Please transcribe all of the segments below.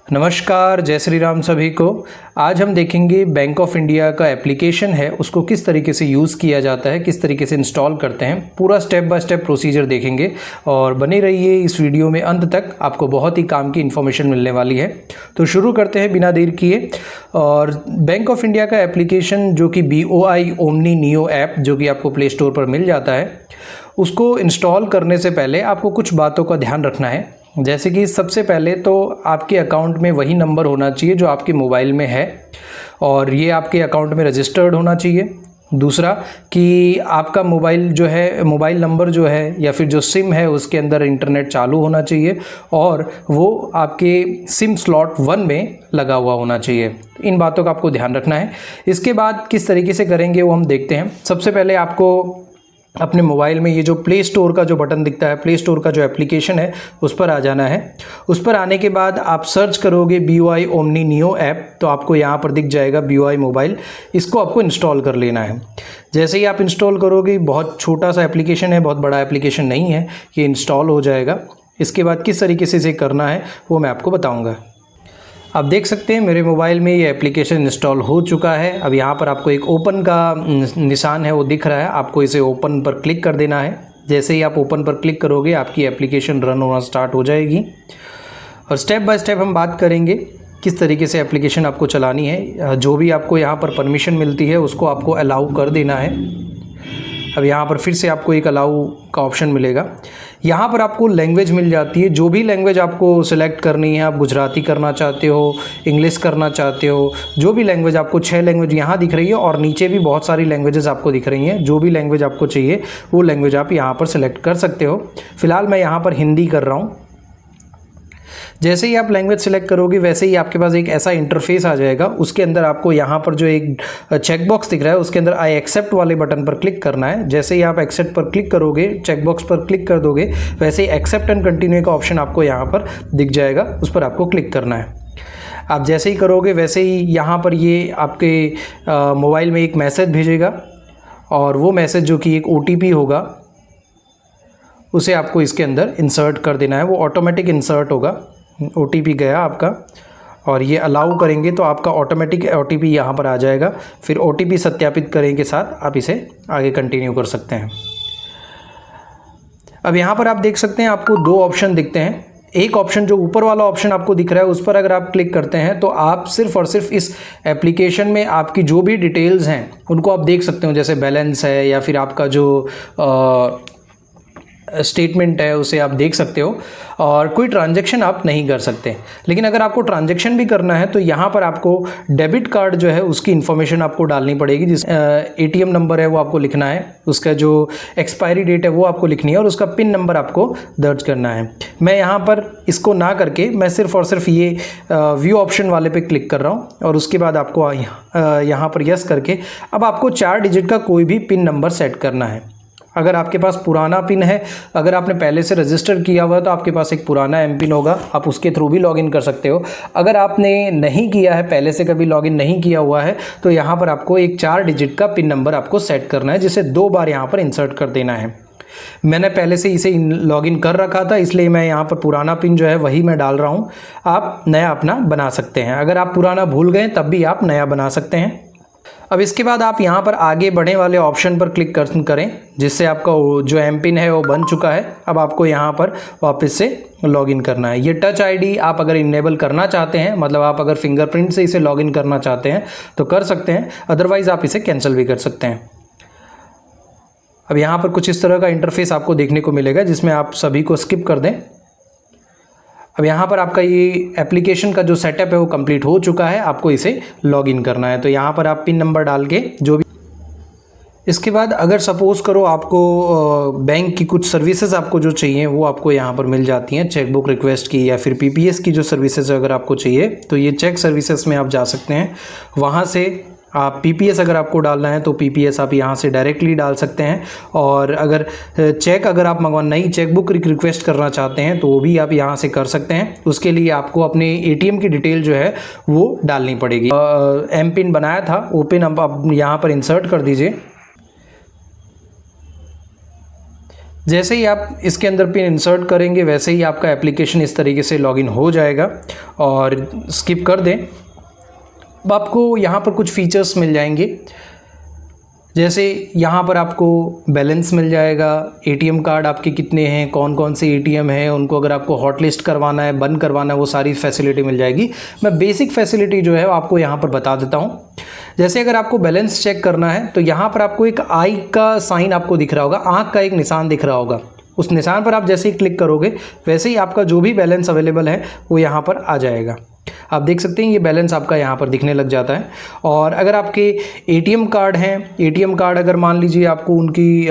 नमस्कार, जय श्री राम सभी को। आज हम देखेंगे बैंक ऑफ इंडिया का एप्लीकेशन है उसको किस तरीके से यूज़ किया जाता है, किस तरीके से इंस्टॉल करते हैं, पूरा स्टेप बाय स्टेप प्रोसीजर देखेंगे और बने रहिए इस वीडियो में अंत तक, आपको बहुत ही काम की इन्फॉर्मेशन मिलने वाली है। तो शुरू करते हैं बिना देर किए। और बैंक ऑफ इंडिया का एप्लीकेशन जो कि BOI ओमनी नियो ऐप जो कि आपको प्ले स्टोर पर मिल जाता है, उसको इंस्टॉल करने से पहले आपको कुछ बातों का ध्यान रखना है। जैसे कि सबसे पहले तो आपके अकाउंट में वही नंबर होना चाहिए जो आपके मोबाइल में है और ये आपके अकाउंट में रजिस्टर्ड होना चाहिए। दूसरा कि आपका मोबाइल जो है, मोबाइल नंबर जो है या फिर जो सिम है उसके अंदर इंटरनेट चालू होना चाहिए और वो आपके सिम स्लॉट 1 में लगा हुआ होना चाहिए। इन बातों का आपको ध्यान रखना है। इसके बाद किस तरीके से करेंगे वो हम देखते हैं। सबसे पहले आपको अपने मोबाइल में ये जो प्ले स्टोर का जो बटन दिखता है, प्ले स्टोर का जो एप्लीकेशन है उस पर आ जाना है। उस पर आने के बाद आप सर्च करोगे BOI ओमनी नियो ऐप, तो आपको यहाँ पर दिख जाएगा BOI मोबाइल। इसको आपको इंस्टॉल कर लेना है। जैसे ही आप इंस्टॉल करोगे, बहुत छोटा सा एप्लीकेशन है, बहुत बड़ा एप्लीकेशन नहीं है, ये इंस्टॉल हो जाएगा। इसके बाद किस तरीके से इसे करना है वो मैं आपको बताऊँगा। आप देख सकते हैं मेरे मोबाइल में ये एप्लीकेशन इंस्टॉल हो चुका है। अब यहाँ पर आपको एक ओपन का निशान है वो दिख रहा है, आपको इसे ओपन पर क्लिक कर देना है। जैसे ही आप ओपन पर क्लिक करोगे आपकी एप्लीकेशन रन होना स्टार्ट हो जाएगी और स्टेप बाय स्टेप हम बात करेंगे किस तरीके से एप्लीकेशन आपको चलानी है। जो भी आपको यहाँ पर परमिशन मिलती है उसको आपको अलाउ कर देना है। अब यहाँ पर फिर से आपको एक अलाउ का ऑप्शन मिलेगा। यहाँ पर आपको लैंग्वेज मिल जाती है, जो भी लैंग्वेज आपको सिलेक्ट करनी है। आप गुजराती करना चाहते हो, इंग्लिश करना चाहते हो, जो भी लैंग्वेज आपको 6 लैंग्वेज यहाँ दिख रही है और नीचे भी बहुत सारी लैंग्वेजेस आपको दिख रही हैं। जो भी लैंग्वेज आपको चाहिए वो लैंग्वेज आप यहाँ पर सिलेक्ट कर सकते हो। फिलहाल मैं यहाँ पर हिंदी कर रहा हूँ। जैसे ही आप लैंग्वेज सेलेक्ट करोगे वैसे ही आपके पास एक ऐसा इंटरफेस आ जाएगा। उसके अंदर आपको यहाँ पर जो एक चेक बॉक्स दिख रहा है उसके अंदर आई एक्सेप्ट वाले बटन पर क्लिक करना है। जैसे ही आप एक्सेप्ट पर क्लिक करोगे, चेक बॉक्स पर क्लिक कर दोगे, वैसे ही एक्सेप्ट एंड कंटिन्यू का ऑप्शन आपको यहाँ पर दिख जाएगा, उस पर आपको क्लिक करना है। आप जैसे ही करोगे वैसे ही यहाँ पर ये आपके मोबाइल में एक मैसेज भेजेगा और वो मैसेज जो कि एक OTP होगा उसे आपको इसके अंदर इंसर्ट कर देना है। वो ऑटोमेटिक इंसर्ट होगा। OTP गया आपका और ये अलाउ करेंगे तो आपका ऑटोमेटिक OTP यहाँ पर आ जाएगा। फिर OTP सत्यापित करने के साथ आप इसे आगे कंटिन्यू कर सकते हैं। अब यहाँ पर आप देख सकते हैं आपको 2 ऑप्शन दिखते हैं। एक ऑप्शन जो ऊपर वाला ऑप्शन आपको दिख रहा है उस पर अगर आप क्लिक करते हैं तो आप सिर्फ और सिर्फ इस एप्लीकेशन में आपकी जो भी डिटेल्स हैं उनको आप देख सकते हो। जैसे बैलेंस है या फिर आपका जो स्टेटमेंट है उसे आप देख सकते हो और कोई ट्रांजैक्शन आप नहीं कर सकते। लेकिन अगर आपको ट्रांजैक्शन भी करना है तो यहाँ पर आपको डेबिट कार्ड जो है उसकी इन्फॉर्मेशन आपको डालनी पड़ेगी। जिस ATM नंबर है वो आपको लिखना है, उसका जो एक्सपायरी डेट है वो आपको लिखनी है और उसका पिन नंबर आपको दर्ज करना है। मैं यहाँ पर इसको ना करके मैं सिर्फ और सिर्फ ये व्यू ऑप्शन वाले पे क्लिक कर रहा हूँ और उसके बाद आपको यहाँ पर यस करके अब आपको 4 डिजिट का कोई भी पिन नंबर सेट करना है। अगर आपके पास पुराना पिन है, अगर आपने पहले से रजिस्टर किया हुआ है तो आपके पास एक पुराना MPIN होगा, आप उसके थ्रू भी लॉगिन कर सकते हो। अगर आपने नहीं किया है, पहले से कभी लॉगिन नहीं किया हुआ है, तो यहाँ पर आपको एक 4 डिजिट का पिन नंबर आपको सेट करना है, जिसे 2 बार यहाँ पर इंसर्ट कर देना है। मैंने पहले से इसे लॉगिन कर रखा था इसलिए मैं यहाँ पर पुराना पिन जो है वही मैं डाल रहा हूँ। आप नया अपना बना सकते हैं। अगर आप पुराना भूल गए तब भी आप नया बना सकते हैं। अब इसके बाद आप यहाँ पर आगे बढ़ने वाले ऑप्शन पर क्लिक करें, जिससे आपका जो MPIN है वो बन चुका है। अब आपको यहाँ पर वापस से लॉगिन करना है। ये टच ID आप अगर इनेबल करना चाहते हैं, मतलब आप अगर फिंगरप्रिंट से इसे लॉगिन करना चाहते हैं तो कर सकते हैं, अदरवाइज़ आप इसे कैंसिल भी कर सकते हैं। अब यहाँ पर कुछ इस तरह का इंटरफेस आपको देखने को मिलेगा जिसमें आप सभी को स्किप कर दें। अब यहाँ पर आपका ये एप्लीकेशन का जो सेटअप है वो कंप्लीट हो चुका है, आपको इसे लॉगिन करना है। तो यहाँ पर आप पिन नंबर डाल के जो भी, इसके बाद अगर सपोज़ करो आपको बैंक की कुछ सर्विसेज आपको जो चाहिए वो आपको यहाँ पर मिल जाती हैं, चेकबुक रिक्वेस्ट की या फिर PPS की जो सर्विसेज अगर आपको चाहिए तो ये चेक सर्विसेज में आप जा सकते हैं। वहाँ से आप PPS अगर आपको डालना है तो PPS आप यहाँ से डायरेक्टली डाल सकते हैं। और अगर चेक अगर आप नई चेकबुक रिक्वेस्ट करना चाहते हैं तो वो भी आप यहाँ से कर सकते हैं। उसके लिए आपको अपने ATM की डिटेल जो है वो डालनी पड़ेगी। MPIN बनाया था, वो पिन आप यहाँ पर इंसर्ट कर दीजिए। जैसे ही आप इसके अंदर पिन इंसर्ट करेंगे वैसे ही आपका एप्लीकेशन इस तरीके से लॉगिन हो जाएगा। और स्किप कर दें। अब आपको यहाँ पर कुछ फीचर्स मिल जाएंगे, जैसे यहाँ पर आपको बैलेंस मिल जाएगा, एटीएम कार्ड आपके कितने हैं, कौन कौन से एटीएम हैं, उनको अगर आपको हॉट लिस्ट करवाना है, बंद करवाना है, वो सारी फैसिलिटी मिल जाएगी। मैं बेसिक फैसिलिटी जो है आपको यहाँ पर बता देता हूँ। जैसे अगर आपको बैलेंस चेक करना है तो यहाँ पर आपको एक आई का साइन आपको दिख रहा होगा, आँख का एक निशान दिख रहा होगा। उस निशान पर आप जैसे ही क्लिक करोगे वैसे ही आपका जो भी बैलेंस अवेलेबल है वो यहाँ पर आ जाएगा। आप देख सकते हैं ये बैलेंस आपका यहाँ पर दिखने लग जाता है। और अगर आपके एटीएम कार्ड हैं, एटीएम कार्ड अगर मान लीजिए आपको उनकी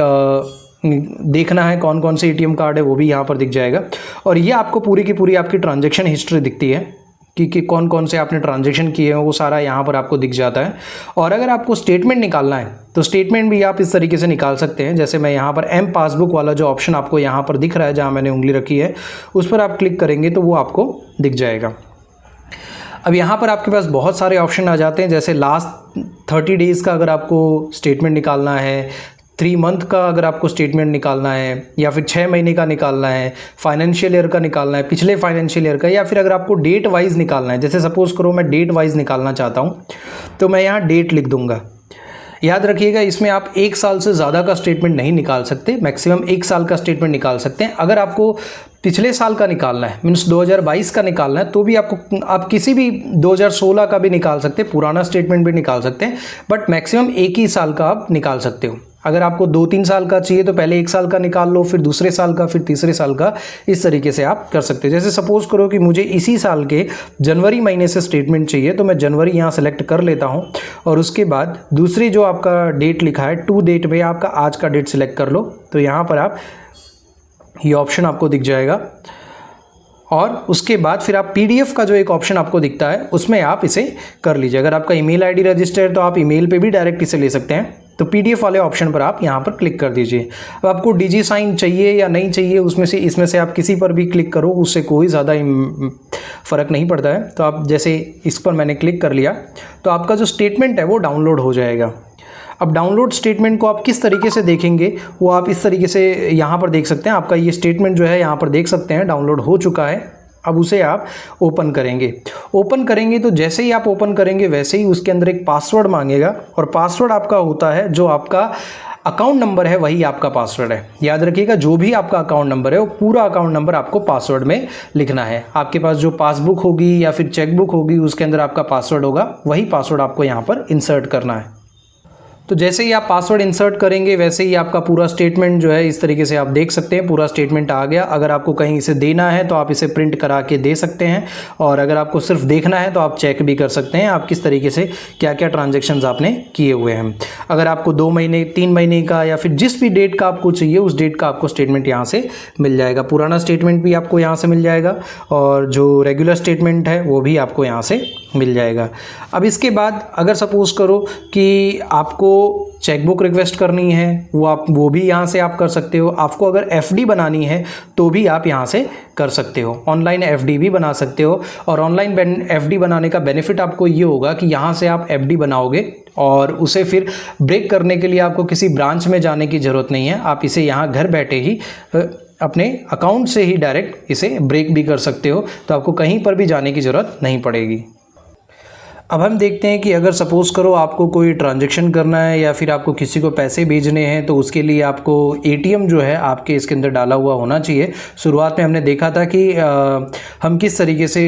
देखना है कौन कौन से एटीएम कार्ड है, वो भी यहाँ पर दिख जाएगा। और ये आपको पूरी की पूरी आपकी ट्रांजैक्शन हिस्ट्री दिखती है कि कौन कौन से आपने ट्रांजैक्शन किए हैं, वो सारा यहाँ पर आपको दिख जाता है। और अगर आपको स्टेटमेंट निकालना है तो स्टेटमेंट भी आप इस तरीके से निकाल सकते हैं। जैसे मैं यहाँ पर एम पासबुक वाला जो ऑप्शन आपको यहाँ पर दिख रहा है, जहाँ मैंने उंगली रखी है, उस पर आप क्लिक करेंगे तो वो आपको दिख जाएगा। अब यहाँ पर आपके पास बहुत सारे ऑप्शन आ जाते हैं, जैसे लास्ट 30 डेज़ का अगर आपको स्टेटमेंट निकालना है, 3 मंथ का अगर आपको स्टेटमेंट निकालना है, या फिर 6 महीने का निकालना है, फाइनेंशियल ईयर का निकालना है, पिछले फाइनेंशियल ईयर का, या फिर अगर आपको डेट वाइज निकालना है, जैसे सपोज़ करो मैं डेट वाइज निकालना चाहता हूँ तो मैं यहाँ डेट लिख दूँगा। याद रखिएगा इसमें आप 1 साल से ज़्यादा का स्टेटमेंट नहीं निकाल सकते, मैक्सिमम 1 साल का स्टेटमेंट निकाल सकते हैं। अगर आपको पिछले साल का निकालना है, मीन्स 2022 का निकालना है, तो भी आप किसी भी 2016 का भी निकाल सकते हैं, पुराना स्टेटमेंट भी निकाल सकते हैं, बट मैक्सिमम 1 ही साल का आप निकाल सकते हो। अगर आपको 2-3 साल का चाहिए तो पहले 1 साल का निकाल लो, फिर दूसरे साल का, फिर तीसरे साल का, इस तरीके से आप कर सकते हैं। जैसे सपोज़ करो कि मुझे इसी साल के जनवरी महीने से स्टेटमेंट चाहिए, तो मैं जनवरी यहाँ सेलेक्ट कर लेता हूँ। और उसके बाद दूसरी जो आपका डेट लिखा है, टू डेट में आपका आज का डेट सेलेक्ट कर लो, तो यहाँ पर आप ये ऑप्शन आपको दिख जाएगा। और उसके बाद फिर आप पीडीएफ का जो एक ऑप्शन आपको दिखता है उसमें आप इसे कर लीजिए। अगर आपका ईमेल आईडी रजिस्टर है तो आप ईमेल पे भी डायरेक्ट इसे ले सकते हैं, तो पीडीएफ वाले ऑप्शन पर आप यहाँ पर क्लिक कर दीजिए। अब आपको डिजी साइन चाहिए या नहीं चाहिए, इसमें से आप किसी पर भी क्लिक करो, उससे कोई ज़्यादा फ़र्क नहीं पड़ता है। तो आप जैसे इस पर मैंने क्लिक कर लिया तो आपका जो स्टेटमेंट है वो डाउनलोड हो जाएगा। अब डाउनलोड स्टेटमेंट को आप किस तरीके से देखेंगे वो आप इस तरीके से यहाँ पर देख सकते हैं। आपका ये स्टेटमेंट जो है यहाँ पर देख सकते हैं डाउनलोड हो चुका है। अब उसे आप ओपन करेंगे तो जैसे ही आप ओपन करेंगे वैसे ही उसके अंदर एक पासवर्ड मांगेगा, और पासवर्ड आपका होता है जो आपका अकाउंट नंबर है, वही आपका पासवर्ड है। याद रखिएगा जो भी आपका अकाउंट नंबर है वो पूरा अकाउंट नंबर आपको पासवर्ड में लिखना है। आपके पास जो पासबुक होगी या फिर चेकबुक होगी उसके अंदर आपका पासवर्ड होगा, वही पासवर्ड आपको यहाँ पर इंसर्ट करना है। तो जैसे ही आप पासवर्ड इंसर्ट करेंगे वैसे ही आपका पूरा स्टेटमेंट जो है इस तरीके से आप देख सकते हैं, पूरा स्टेटमेंट आ गया। अगर आपको कहीं इसे देना है तो आप इसे प्रिंट करा के दे सकते हैं, और अगर आपको सिर्फ देखना है तो आप चेक भी कर सकते हैं आप किस तरीके से क्या क्या ट्रांजैक्शंस आपने किए हुए हैं। अगर आपको 2 महीने 3 महीने का या फिर जिस भी डेट का आपको चाहिए उस डेट का आपको स्टेटमेंट यहाँ से मिल जाएगा। पुराना स्टेटमेंट भी आपको यहाँ से मिल जाएगा, और जो रेगुलर स्टेटमेंट है वो भी आपको यहाँ से मिल जाएगा। अब इसके बाद अगर सपोज़ करो कि आपको चेकबुक रिक्वेस्ट करनी है वो भी यहाँ से आप कर सकते हो। आपको अगर एफडी बनानी है तो भी आप यहाँ से कर सकते हो, ऑनलाइन एफडी भी बना सकते हो। और ऑनलाइन एफडी बनाने का बेनिफिट आपको ये होगा कि यहाँ से आप एफडी बनाओगे और उसे फिर ब्रेक करने के लिए आपको किसी ब्रांच में जाने की ज़रूरत नहीं है। आप इसे यहाँ घर बैठे ही अपने अकाउंट से ही डायरेक्ट इसे ब्रेक भी कर सकते हो, तो आपको कहीं पर भी जाने की ज़रूरत नहीं पड़ेगी। अब हम देखते हैं कि अगर सपोज़ करो आपको कोई ट्रांजैक्शन करना है या फिर आपको किसी को पैसे भेजने हैं, तो उसके लिए आपको एटीएम जो है आपके इसके अंदर डाला हुआ होना चाहिए। शुरुआत में हमने देखा था कि हम किस तरीके से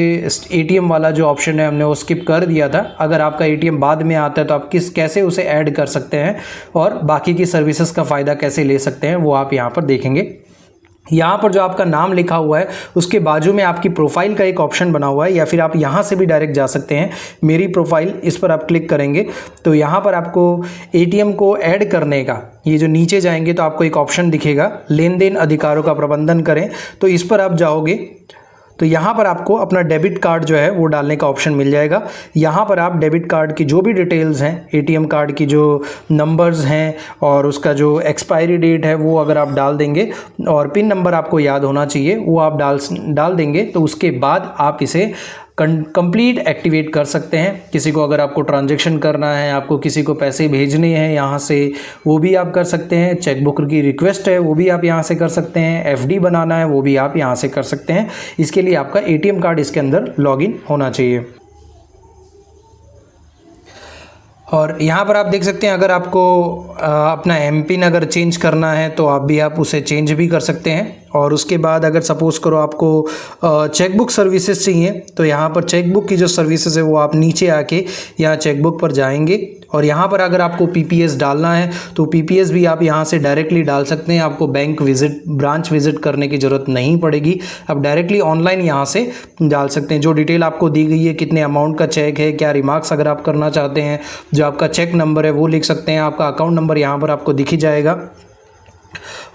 एटीएम वाला जो ऑप्शन है हमने वो स्किप कर दिया था। अगर आपका एटीएम बाद में आता है तो आप कैसे उसे ऐड कर सकते हैं और बाकी की सर्विसेज का फ़ायदा कैसे ले सकते हैं वो आप यहाँ पर देखेंगे। यहाँ पर जो आपका नाम लिखा हुआ है उसके बाजू में आपकी प्रोफाइल का एक ऑप्शन बना हुआ है, या फिर आप यहाँ से भी डायरेक्ट जा सकते हैं मेरी प्रोफाइल, इस पर आप क्लिक करेंगे तो यहाँ पर आपको एटीएम को ऐड करने का, ये जो नीचे जाएंगे तो आपको एक ऑप्शन दिखेगा लेन देन अधिकारों का प्रबंधन करें, तो इस पर आप जाओगे तो यहाँ पर आपको अपना डेबिट कार्ड जो है वो डालने का ऑप्शन मिल जाएगा। यहाँ पर आप डेबिट कार्ड की जो भी डिटेल्स हैं, एटीएम कार्ड की जो नंबर्स हैं और उसका जो एक्सपायरी डेट है वो अगर आप डाल देंगे, और पिन नंबर आपको याद होना चाहिए वो आप डाल देंगे, तो उसके बाद आप इसे कंप्लीट एक्टिवेट कर सकते हैं। किसी को अगर आपको ट्रांजैक्शन करना है, आपको किसी को पैसे भेजने हैं यहाँ से, वो भी आप कर सकते हैं। चेकबुक की रिक्वेस्ट है वो भी आप यहाँ से कर सकते हैं। एफडी बनाना है वो भी आप यहाँ से कर सकते हैं। इसके लिए आपका एटीएम कार्ड इसके अंदर लॉगिन होना चाहिए। और यहाँ पर आप देख सकते हैं अगर आपको अपना एमपिन अगर चेंज करना है तो आप उसे चेंज भी कर सकते हैं। और उसके बाद अगर सपोज़ करो आपको चेकबुक सर्विसेज चाहिए तो यहाँ पर चेकबुक की जो सर्विसेज है वो आप नीचे आके यहाँ चेकबुक पर जाएंगे और यहाँ पर अगर आपको पीपीएस डालना है तो पीपीएस भी आप यहाँ से डायरेक्टली डाल सकते हैं। आपको ब्रांच विजिट करने की ज़रूरत नहीं पड़ेगी। आप डायरेक्टली ऑनलाइन यहाँ से डाल सकते हैं। जो डिटेल आपको दी गई है, कितने अमाउंट का चेक है, क्या रिमार्क्स अगर आप करना चाहते हैं, जो आपका चेक नंबर है वो लिख सकते हैं। आपका अकाउंट नंबर यहाँ पर आपको दिख ही जाएगा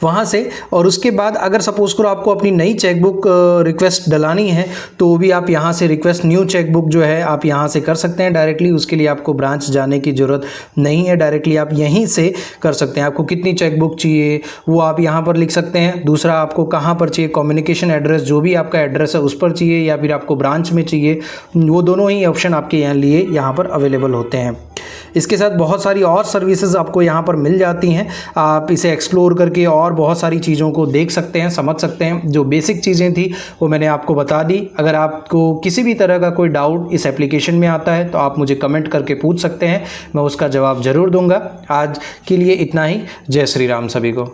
वहाँ से। और उसके बाद अगर सपोज़ करो आपको अपनी नई चेकबुक रिक्वेस्ट डलानी है तो वो भी आप यहाँ से रिक्वेस्ट न्यू चेकबुक जो है आप यहाँ से कर सकते हैं डायरेक्टली। उसके लिए आपको ब्रांच जाने की ज़रूरत नहीं है, डायरेक्टली आप यहीं से कर सकते हैं। आपको कितनी चेकबुक चाहिए वो आप यहाँ पर लिख सकते हैं। दूसरा, आपको कहाँ पर चाहिए, कम्युनिकेशन एड्रेस जो भी आपका एड्रेस है उस पर चाहिए या फिर आपको ब्रांच में चाहिए, वो दोनों ही ऑप्शन आपके लिए यहाँ पर अवेलेबल होते हैं। इसके साथ बहुत सारी और सर्विसेज आपको यहाँ पर मिल जाती हैं। आप इसे एक्सप्लोर करके और बहुत सारी चीज़ों को देख सकते हैं, समझ सकते हैं। जो बेसिक चीज़ें थी वो मैंने आपको बता दी। अगर आपको किसी भी तरह का कोई डाउट इस एप्लीकेशन में आता है तो आप मुझे कमेंट करके पूछ सकते हैं, मैं उसका जवाब ज़रूर दूंगा। आज के लिए इतना ही। जय श्री राम सभी को।